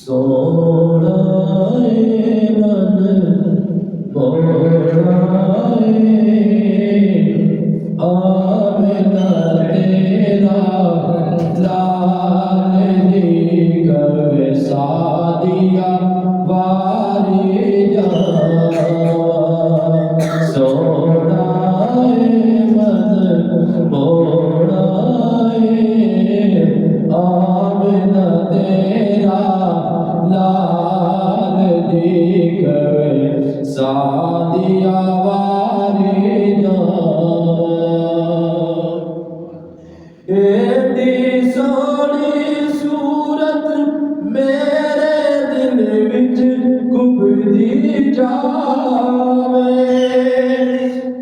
सोना मन मोरा आवेदा तेरा लाल जी कर सादिया वारी जा सोना मन मोरा आवेदा तेरा लाल जी कर सादिया वारी जा एडी सोनी सूरत मेरे दिल विच कुबदी जावे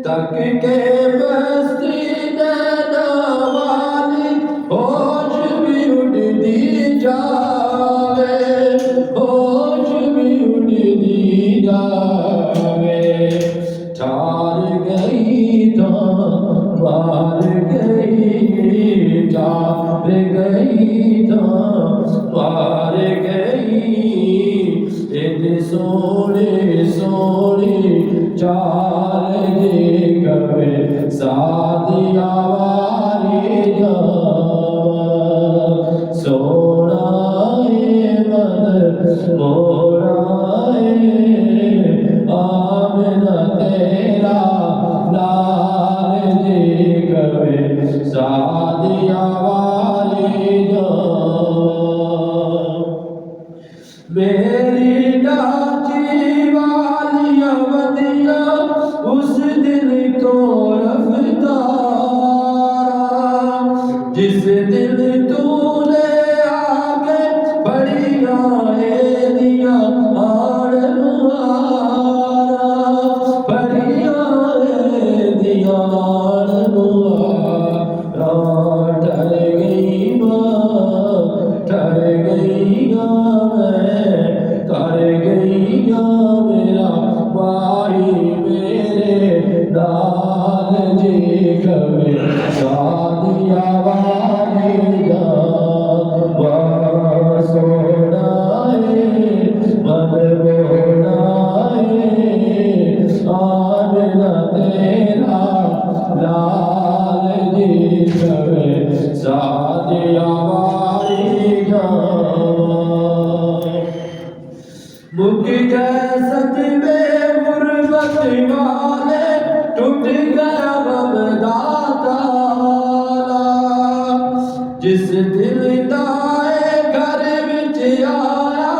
तक के बस्ती नैना वाली होश भी उड़दी जावे होश भी उड़दी जावे ठार गई तो मार गई चार गई तो मार गई इन सोने सोने चाल जे कवे सादिया वारी जा सोना मन मोरा आमना तेरा लाल जी कवे सादिया वाली जा मेरी डाची वालिया वदिया उस दिल को रफ्तारा जिस दिल तूने आगे बढ़िया है दिया आड़ मुहारा बढ़िया है दिया आड़ मुहारा ठर गई माँ ठर गई मैं कर गई मेरा भाई मेरे दाल जी कवे सादिया वाली जा सोना मन बोना आमना तेरा लाल जी कवे सादिया वाली जा मुक गए सतवे गुरबत वाले टूट गया गमदाता जिस दिल दाए घर विच आया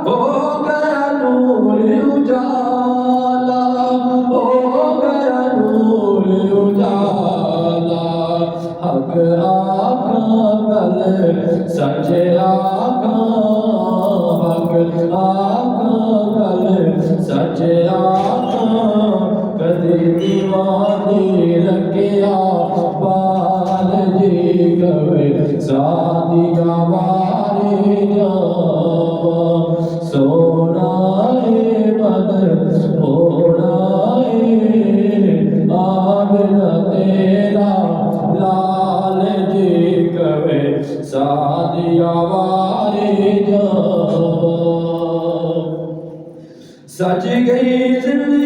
हो गया नूर उजाला हो गया नूर उजाला हक आका गल सच आका हक आका गल सच आका कदी दीवानी रखिया बाल जी कवे सादिया वारी जा सोना मन मोरा आमना तेरा लाल जी कवे सादिया वारी जा सज गई जिंदगी